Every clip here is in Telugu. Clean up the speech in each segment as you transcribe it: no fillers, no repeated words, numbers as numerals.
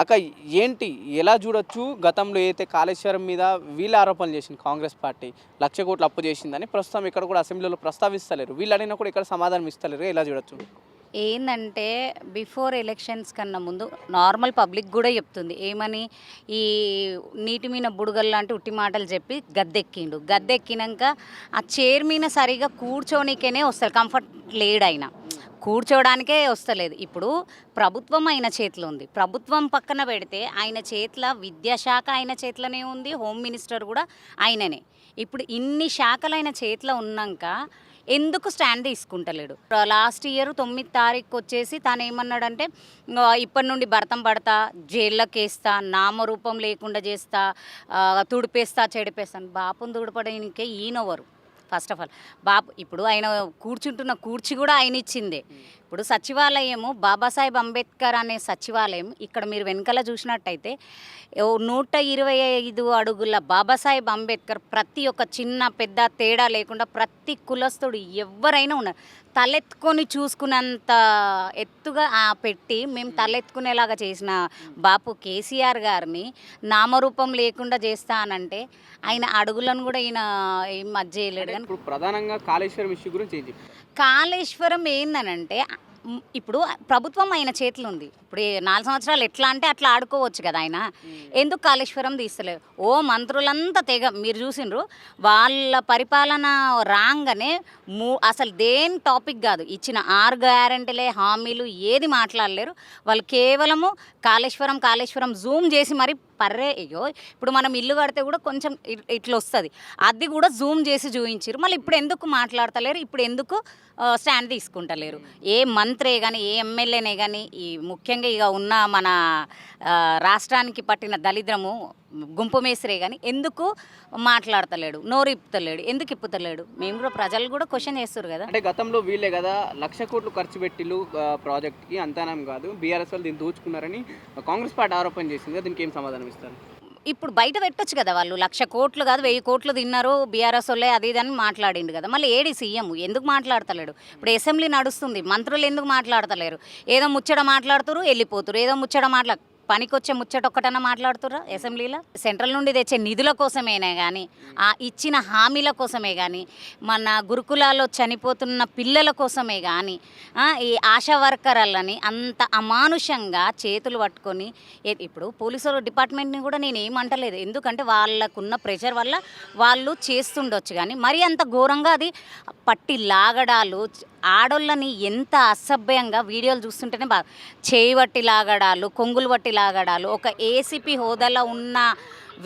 అక్క ఏంటి ఎలా చూడొచ్చు గతంలో ఏదైతే కాళేశ్వరం మీద వీళ్ళ ఆరోపణలు చేసింది కాంగ్రెస్ పార్టీ 1,00,000 కోట్లు అప్పు చేసిందని ప్రస్తుతం ఇక్కడ కూడా అసెంబ్లీలో ప్రస్తావిస్తలేరు. వీళ్ళు అడిగినా కూడా ఇక్కడ సమాధానం ఇస్తలేరు. ఎలా చూడొచ్చు? ఏందంటే బిఫోర్ ఎలక్షన్స్ కన్నా ముందు నార్మల్ పబ్లిక్ కూడా చెప్తుంది ఏమని, ఈ నీటి మీద బుడగలు లాంటి ఉట్టి మాటలు చెప్పి గద్దెక్కినాక ఆ చైర్ మీద సరిగా కూర్చోనికేనే వస్తారు, కంఫర్ట్ లేడు ఆయన, కూర్చోవడానికే వస్తలేదు. ఇప్పుడు ప్రభుత్వం ఆయన చేతిలో ఉంది, ప్రభుత్వం పక్కన పెడితే ఆయన చేతిలో విద్యాశాఖ ఆయన చేతిలోనే ఉంది, హోమ్ మినిస్టర్ కూడా ఆయననే. ఇప్పుడు ఇన్ని శాఖలు ఆయన చేతిలో ఉన్నాక ఎందుకు స్టాండ్ తీసుకుంటలేడు? లాస్ట్ ఇయర్ 9వ తారీఖు వచ్చేసి తను ఏమన్నాడంటే, ఇప్పటి నుండి భర్తం పడతా, జైల్లోకి వేస్తా, నామరూపం లేకుండా చేస్తా, తుడిపేస్తా, చెడిపేస్తాను. బాపుని తుడిపడానికి ఈయనవరు? ఫస్ట్ ఆఫ్ ఆల్ బాపు ఇప్పుడు ఆయన కూర్చుంటున్న కూర్చి కూడా ఆయన ఇచ్చిందే. ఇప్పుడు సచివాలయము బాబాసాహెబ్ అంబేద్కర్ అనే సచివాలయం ఇక్కడ మీరు వెనకాల చూసినట్టయితే 125 అడుగుల బాబాసాహెబ్ అంబేద్కర్ ప్రతి ఒక్క చిన్న పెద్ద తేడా లేకుండా ప్రతి కులస్తుడు ఎవరైనా ఉన్నారు, తలెత్తుకొని చూసుకున్నంత ఎత్తుగా పెట్టి మేము తలెత్తుకునేలాగా చేసిన బాపు కేసీఆర్ గారిని నామరూపం లేకుండా చేస్తా అనంటే ఆయన అడుగులను కూడా ఈయన ఏం మధ్య చేయలేడు. కానీ ఇప్పుడు ప్రధానంగా కాళేశ్వరం ఇష్యూ గురించి ఏం చెప్తారు? కాళేశ్వరం ఏందనంటే ఇప్పుడు ప్రభుత్వం ఆయన చేతిలో ఉంది. ఇప్పుడు 4 సంవత్సరాలు ఎట్లా అంటే అట్లా ఆడుకోవచ్చు కదా ఆయన. ఎందుకు కాళేశ్వరం తీస్తలేరు? ఓ మంత్రులంతా తెగ మీరు చూసిండ్రు, వాళ్ళ పరిపాలన రాగానే అసలు దేని టాపిక్ కాదు, ఇచ్చిన 6 గ్యారెంటీలే హామీలు ఏది మాట్లాడలేరు వాళ్ళు. కేవలము కాళేశ్వరం జూమ్ చేసి మరి పర్రే అయ్యో ఇప్పుడు మనం ఇల్లు కడితే కూడా కొంచెం ఇట్లా వస్తుంది, అది కూడా జూమ్ చేసి చూపించారు. మళ్ళీ ఇప్పుడు ఎందుకు మాట్లాడతలేరు? ఇప్పుడు ఎందుకు స్టాండ్ తీసుకుంటలేరు? ఏ మంత్రే కానీ ఏ ఎమ్మెల్యేనే కానీ ఈ ముఖ్యంగా ఇక ఉన్న మన రాష్ట్రానికి పట్టిన దళిద్రము గుంపు మేస్త్రే కానీ ఎందుకు మాట్లాడతలేడు? నోరు ఇప్పుతలేడు, ఎందుకు ఇప్పుతలేడు? మేము కూడా ప్రజలు కూడా క్వశ్చన్ చేస్తారు కదా. అంటే గతంలో వీళ్ళే కదా 1,00,000 కోట్లు ఖర్చు పెట్టిలు ప్రాజెక్ట్కి, అంతానం కాదు బీఆర్ఎస్ వాళ్ళు దీన్ని దోచుకున్నారని కాంగ్రెస్ పార్టీ ఆరోపణ చేసింది. దీనికి ఏం సమాధానం ఇస్తారు? ఇప్పుడు బయట పెట్టొచ్చు కదా, వాళ్ళు 1,00,000 కోట్లు కాదు 1000 కోట్లు తిన్నారు బీఆర్ఎస్ వాళ్ళే అది ఇది అని మాట్లాడిండు కదా. మళ్ళీ ఏడి సీఎం ఎందుకు మాట్లాడతలేడు? ఇప్పుడు అసెంబ్లీ నడుస్తుంది, మంత్రులు ఎందుకు మాట్లాడతలేరు? ఏదో ముచ్చట మాట్లాడుతారు వెళ్ళిపోతారు, ఏదో ముచ్చట పనికొచ్చే ముచ్చట ఒక్కటన్నా మాట్లాడుతుర్రా అసెంబ్లీలో? సెంట్రల్ నుండి తెచ్చే నిధుల కోసమేనే కానీ, ఆ ఇచ్చిన హామీల కోసమే కానీ, మన గురుకులాల్లో చనిపోతున్న పిల్లల కోసమే కానీ, ఈ ఆశా వర్కర్లని అంత అమానుషంగా చేతులు పట్టుకొని ఇప్పుడు పోలీసు డిపార్ట్మెంట్ని కూడా నేను ఏమంటలేదు, ఎందుకంటే వాళ్ళకున్న ప్రెషర్ వల్ల వాళ్ళు చేస్తుండొచ్చు. కానీ మరీ అంత ఘోరంగా అది పట్టి లాగడాలు, ఆడోళ్ళని ఎంత అసభ్యంగా వీడియోలు చూస్తుంటేనే బాగా చేయి బట్టి లాగడాలు, కొంగులు బట్టి లాగడాలు. ఒక ఏసీపీ హోదాలో ఉన్న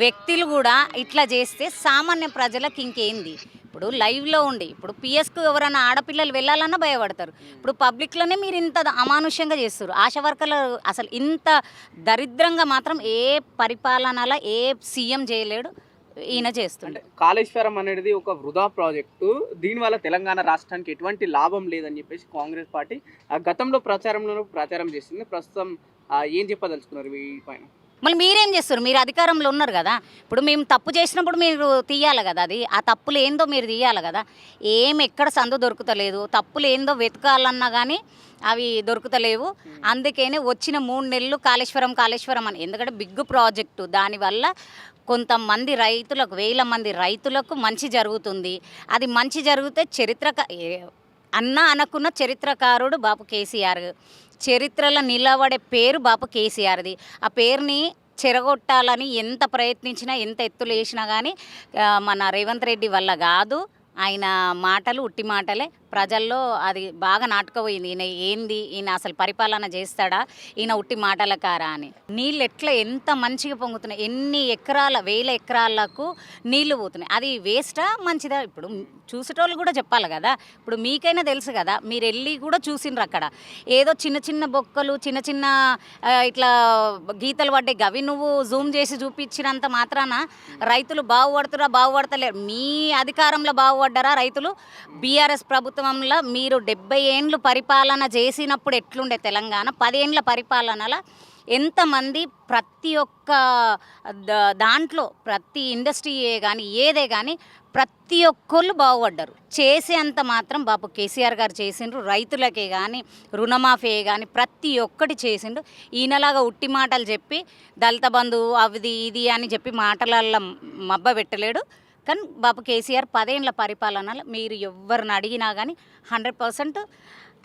వ్యక్తులు కూడా ఇట్లా చేస్తే సామాన్య ప్రజలకు ఇంకేంది? ఇప్పుడు లైవ్లో ఉండి ఇప్పుడు పిఎస్కు ఎవరైనా ఆడపిల్లలు వెళ్ళాలన్నా భయపడతారు. ఇప్పుడు పబ్లిక్లోనే మీరు ఇంత అమానుష్యంగా చేస్తారు. ఆశా వర్కర్లు అసలు ఇంత దరిద్రంగా మాత్రం ఏ పరిపాలనలో ఏ సీఎం చేయలేడు, ఈయన చేస్తుండే. కాళేశ్వరం అనేది ఒక వృధా ప్రాజెక్టు, దీనివల్ల తెలంగాణ రాష్ట్రానికి ఎటువంటి లాభం లేదని చెప్పేసి కాంగ్రెస్ పార్టీ గతంలో ప్రచారం చేసింది. ప్రస్తుతం ఏం చెప్పదలుచుకున్నారు ఈ పైన? మళ్ళీ మీరేం చేస్తారు? మీరు అధికారంలో ఉన్నారు కదా. ఇప్పుడు మేము తప్పు చేసినప్పుడు మీరు తీయాలి కదా, అది ఆ తప్పులు ఏందో మీరు తీయాలి కదా. ఎక్కడ సందు దొరుకుతలేదు, తప్పులు ఏందో వెతకాలన్నా కానీ అవి దొరుకుతలేవు. అందుకనే వచ్చిన 3 నెలలు కాళేశ్వరం అని, ఎందుకంటే బిగ్ ప్రాజెక్టు, దానివల్ల కొంతమంది రైతులకు 1000 మంది రైతులకు మంచి జరుగుతుంది. అది మంచి జరిగితే అనుకున్న చరిత్రకారుడు బాపు కేసీఆర్, చరిత్రలో నిలబడే పేరు బాపు కేసీఆర్ది. ఆ పేరుని చెరగొట్టాలని ఎంత ప్రయత్నించినా ఎంత ఎత్తులు వేసినా కానీ మన రేవంత్ రెడ్డి వల్ల కాదు. ఆయన మాటలు ఉట్టి మాటలే, ప్రజల్లో అది బాగా నాటుకుపోయింది. ఈయన ఏంది, ఈయన అసలు పరిపాలన చేస్తాడా, ఈయన ఉట్టి మాటలకారా అని. నీళ్ళు ఎంత మంచిగా పొంగుతున్నాయి, ఎన్ని ఎకరాల 1000 ఎకరాలకు నీళ్లు పోతున్నాయి. అది వేస్టా మంచిదా? ఇప్పుడు చూసేటోళ్ళు కూడా చెప్పాలి కదా. ఇప్పుడు మీకైనా తెలుసు కదా, మీరు వెళ్ళి కూడా చూసిండ్రు. అక్కడ ఏదో చిన్న బొక్కలు చిన్న ఇట్లా గీతలు పడ్డాయి, అవి నువ్వు జూమ్ చేసి చూపించినంత మాత్రాన రైతులు బాగుపడతలేరు. మీ అధికారంలో బాగుపడ్డారా రైతులు? బీఆర్ఎస్ ప్రభుత్వంలో మీరు 70 ఏండ్లు పరిపాలన చేసినప్పుడు ఎట్లుండే తెలంగాణ, 10 ఏండ్ల పరిపాలనలో ఎంతమంది ప్రతి ఒక్క దాంట్లో ప్రతి ఇండస్ట్రీయే కానీ ఏదే కానీ ప్రతి ఒక్కళ్ళు బాగుపడ్డారు. చేసేంత మాత్రం బాపు కేసీఆర్ గారు చేసిండ్రు. రైతులకే కానీ రుణమాఫీ కానీ ప్రతి ఒక్కటి చేసిండు. ఈయనలాగా ఉట్టి మాటలు చెప్పి దళిత బంధువు అవిది ఇది అని చెప్పి మాటలల్లో మబ్బ పెట్టలేడు. కానీ బాపు కేసీఆర్ 10 ఏళ్ల పరిపాలనలో మీరు ఎవరిని అడిగినా కానీ 100%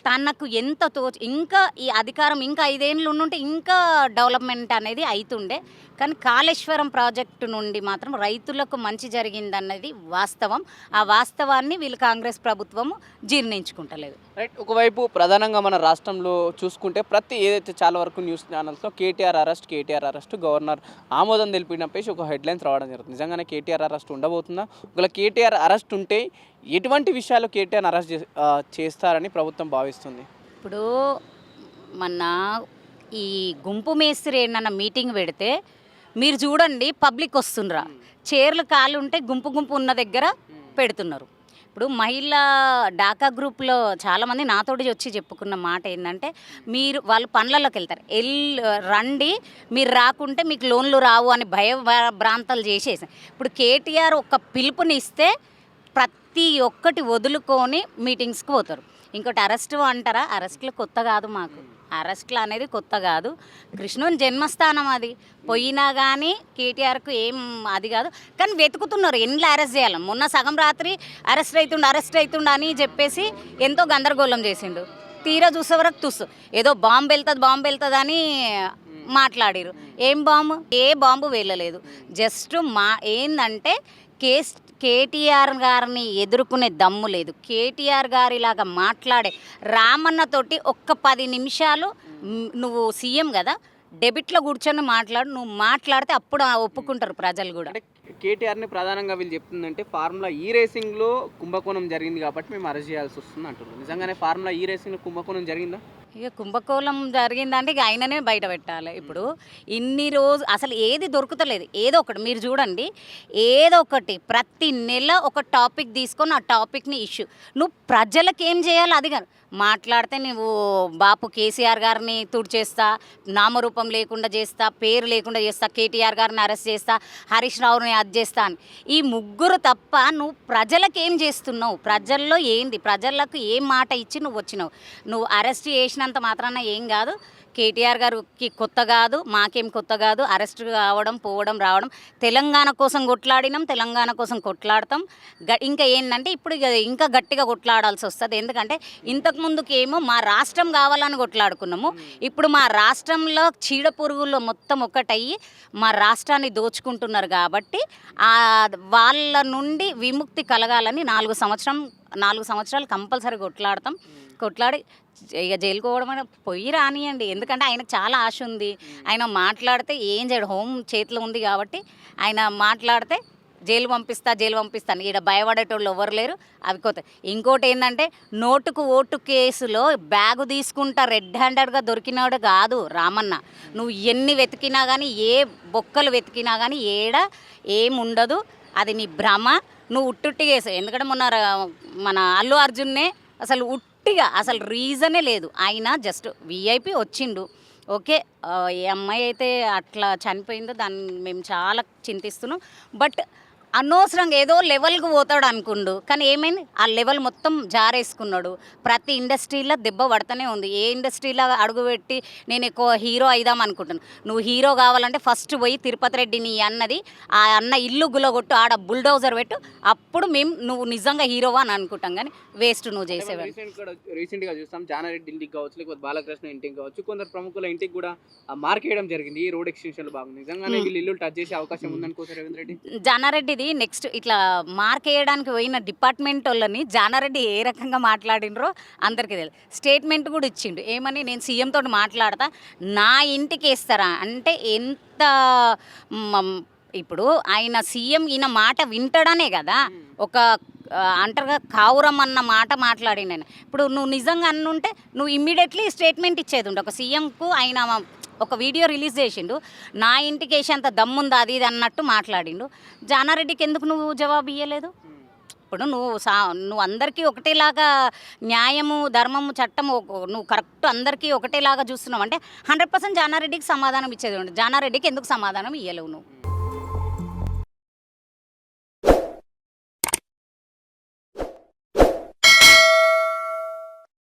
తనకు ఎంత ఇంకా ఈ అధికారం ఇంకా 5 ఏళ్ళు ఉండుంటే ఇంకా డెవలప్మెంట్ అనేది అవుతుండే. కానీ కాళేశ్వరం ప్రాజెక్టు నుండి మాత్రం రైతులకు మంచి జరిగిందన్నది వాస్తవం. ఆ వాస్తవాన్ని వీళ్ళు కాంగ్రెస్ ప్రభుత్వము జీర్ణించుకుంటలేదు. రైట్. ఒకవైపు ప్రధానంగా మన రాష్ట్రంలో చూసుకుంటే ఏదైతే చాలా వరకు న్యూస్ ఛానల్స్లో కేటీఆర్ అరెస్ట్ గవర్నర్ ఆమోదం తెలిపినప్పేసి ఒక హెడ్లైన్స్ రావడం జరుగుతుంది. నిజంగానే కేటీఆర్ అరెస్ట్ ఉండబోతుందా? ఒకవేళ కేటీఆర్ అరెస్ట్ ఉంటే ఎటువంటి విషయాలు కేటీఆర్ అరెస్ట్ చేస్తారని ప్రభుత్వం భావిస్తుంది? ఇప్పుడు మన ఈ గుంపు మేస్త్రి ఏమన్నా మీటింగ్ పెడితే మీరు చూడండి, పబ్లిక్ వస్తుండ్రా, చైర్లు ఖాళీ ఉంటే గుంపు గుంపు ఉన్న దగ్గర పెడుతున్నారు. ఇప్పుడు మహిళా డాకా గ్రూప్లో చాలామంది నాతోటి వచ్చి చెప్పుకున్న మాట ఏంటంటే, మీరు వాళ్ళు పనులలోకి వెళ్తారు, రండి, మీరు రాకుంటే మీకు లోన్లు రావు అని భయభ్రాంతాలు చేసేసి ఇప్పుడు కేటీఆర్ ఒక పిలుపునిస్తే ప్రతి ఒక్కటి వదులుకొని మీటింగ్స్కి పోతారు. ఇంకోటి అరెస్టు అంటారా? అరెస్టులు కొత్త కాదు, మాకు అరెస్టులు అనేది కొత్త కాదు. కృష్ణుని జన్మస్థానం అది. పోయినా కానీ కేటీఆర్కు ఏం అది కాదు. కానీ వెతుకుతున్నారు ఎన్నిలో అరెస్ట్ చేయాలి. మొన్న సగం రాత్రి అరెస్ట్ అవుతుండ అని చెప్పేసి ఎంతో గందరగోళం చేసిండు. తీరా చూసే వరకు తుస్సు ఏదో బాంబు వెళ్తుంది అని మాట్లాడిరు. ఏం బాంబు? ఏ బాంబు వెళ్ళలేదు. జస్ట్ ఏందంటే కేటీఆర్ గారిని ఎదుర్కొనే దమ్ము లేదు. కేటీఆర్ గారిలాగా మాట్లాడే రామన్నతోటి ఒక్క 10 నిమిషాలు నువ్వు సీఎం కదా, డెబిట్లో కూర్చొని మాట్లాడు, నువ్వు మాట్లాడితే అప్పుడు ఒప్పుకుంటారు ప్రజలు కూడా. కేటీఆర్ని ప్రధానంగా వీళ్ళు చెప్తుందంటే ఫార్ములా ఈ రేసింగ్లో కుంభకోణం జరిగింది కాబట్టి మేము అరెస్ట్ చేయాల్సి వస్తుంది అంటున్నారు. నిజంగానే ఫార్ములా ఈ రేసింగ్లో కుంభకోణం జరిగిందా? ఇక కుంభకోణం జరిగిందంటే ఇక ఆయననే బయట పెట్టాలి. ఇప్పుడు ఇన్ని రోజు అసలు ఏది దొరుకుతలేదు. ఏదో ఒకటి మీరు చూడండి, ఏదో ఒకటి ప్రతి నెల ఒక టాపిక్ తీసుకొని ఆ టాపిక్ని ఇష్యూ నువ్వు ప్రజలకు ఏం చేయాలి అది కాదు. మాట్లాడితే నువ్వు బాపు కేసీఆర్ గారిని తుడిచేస్తా, నామరూపం లేకుండా చేస్తా, పేరు లేకుండా చేస్తా, కేటీఆర్ గారిని అరెస్ట్ చేస్తా, హరీష్ రావుని అది చేస్తా అని ఈ ముగ్గురు తప్ప నువ్వు ప్రజలకు ఏం చేస్తున్నావు? ప్రజల్లో ఏంది? ప్రజలకు ఏం మాట ఇచ్చి నువ్వు వచ్చినావు? నువ్వు అరెస్ట్ చేసినంత మాత్రాన ఏం కాదు. కేటీఆర్ గారికి కొత్త కాదు, మాకేం కొత్త కాదు. అరెస్ట్ కావడం, పోవడం, రావడం తెలంగాణ కోసం కొట్లాడినాం, తెలంగాణ కోసం కొట్లాడతాం. ఇంకా ఏంటంటే ఇప్పుడు ఇంకా గట్టిగా కొట్లాడాల్సి వస్తుంది. ఎందుకంటే ఇంతకుముందుకేమో మా రాష్ట్రం కావాలని కొట్లాడుకున్నాము. ఇప్పుడు మా రాష్ట్రంలో చీడ పురుగులు మొత్తం ఒక్కటయ్యి మా రాష్ట్రాన్ని దోచుకుంటున్నారు. కాబట్టి వాళ్ళ నుండి విముక్తి కలగాలని 4 సంవత్సరాలు కంపల్సరీ కొట్లాడి ఇక జైలుకు పోవడం పోయి రానియండి. ఎందుకంటే ఆయనకు చాలా ఆశ ఉంది. ఆయన మాట్లాడితే ఏం చేయడు, హోమ్ చేతిలో ఉంది కాబట్టి ఆయన మాట్లాడితే జైలు పంపిస్తాను. ఈడ భయపడేటోళ్ళు ఎవరు లేరు. అవి కొత్త. ఇంకోటి ఏంటంటే నోటుకు ఓటు కేసులో బ్యాగు తీసుకుంటా రెడ్ హ్యాండెడ్గా దొరికినాడు కాదు రామన్న. నువ్వు ఎన్ని వెతికినా కానీ, ఏ బొక్కలు వెతికినా కానీ ఏముండదు. అది నీ భ్రమ. నువ్వు ఉట్టుట్టిగా వేసావు. ఎందుకంటే మన అల్లు అర్జున్నే అసలు అసలు రీజనే లేదు. ఆయన జస్ట్ విఐపి వచ్చిండు. ఓకే, ఏ అమ్మాయి అయితే అట్లా చనిపోయిందో దాన్ని మేము చాలా చింతిస్తున్నాం. బట్ అనవసరంగా ఏదో లెవెల్కి పోతాడు అనుకుండు. కానీ ఏమైంది? ఆ లెవెల్ మొత్తం జారేసుకున్నాడు. ప్రతి ఇండస్ట్రీలో దెబ్బ పడుతూనే ఉంది. ఏ ఇండస్ట్రీలో అడుగుపెట్టి నేను ఎక్కువ హీరో అయిదాం అనుకుంటున్నాను. నువ్వు హీరో కావాలంటే ఫస్ట్ పోయి తిరుపతి రెడ్డిని అన్నది ఆ అన్న ఇల్లు గులగొట్టు, ఆడ బుల్డోజర్ పెట్టు, అప్పుడు నువ్వు నిజంగా హీరోవా అని అనుకుంటాం. కానీ వేస్ట్ నువ్వు చేసేవాడు. రీసెంట్గా చూస్తాం జానారెడ్డి ఇంటికి కావచ్చు, లేకపోతే బాలకృష్ణ ఇంటికి కావచ్చు, కొందరు ప్రముఖుల ఇంటికి కూడా మార్కేయడం జరిగింది. ఈ రోడ్ ఎక్స్టెన్షన్ బాగుంది. నిజంగానే వీళ్ళు ఇల్లు టచ్ చేసే అవకాశం ఉందనుకోవచ్చు రేవంత్ రెడ్డి. జానారెడ్డి నెక్స్ట్ ఇట్లా మార్క్ వేయడానికి పోయిన డిపార్ట్మెంట్ వాళ్ళని జానారెడ్డి ఏ రకంగా మాట్లాడినరో అందరికీ తెలియదు. స్టేట్మెంట్ కూడా ఇచ్చిండు. ఏమని? నేను సీఎం తోటి మాట్లాడతా, నా ఇంటికి వేస్తారా అంటే ఎంత ఇప్పుడు ఆయన సీఎం ఈయన మాట వింటాడనే కదా ఒక అంటారుగా కావురం అన్న మాట మాట్లాడి. నేను ఇప్పుడు నువ్వు నిజంగా అన్నుంటే నువ్వు ఇమ్మీడియట్లీ స్టేట్మెంట్ ఇచ్చేది ఉండే. ఒక సీఎంకు ఆయన ఒక వీడియో రిలీజ్ చేసిండు, నా ఇంటికి వేసేంత దమ్ముందా అది ఇది అన్నట్టు మాట్లాడిండు. జానారెడ్డికి ఎందుకు నువ్వు జవాబు ఇవ్వలేదు? ఇప్పుడు నువ్వు అందరికీ ఒకటేలాగా న్యాయము ధర్మము చట్టము నువ్వు కరెక్ట్ అందరికీ ఒకటేలాగా చూస్తున్నావు అంటే 100% జానారెడ్డికి సమాధానం ఇచ్చేది ఉంటుంది. జానారెడ్డికి ఎందుకు సమాధానం ఇవ్వలేవు నువ్వు?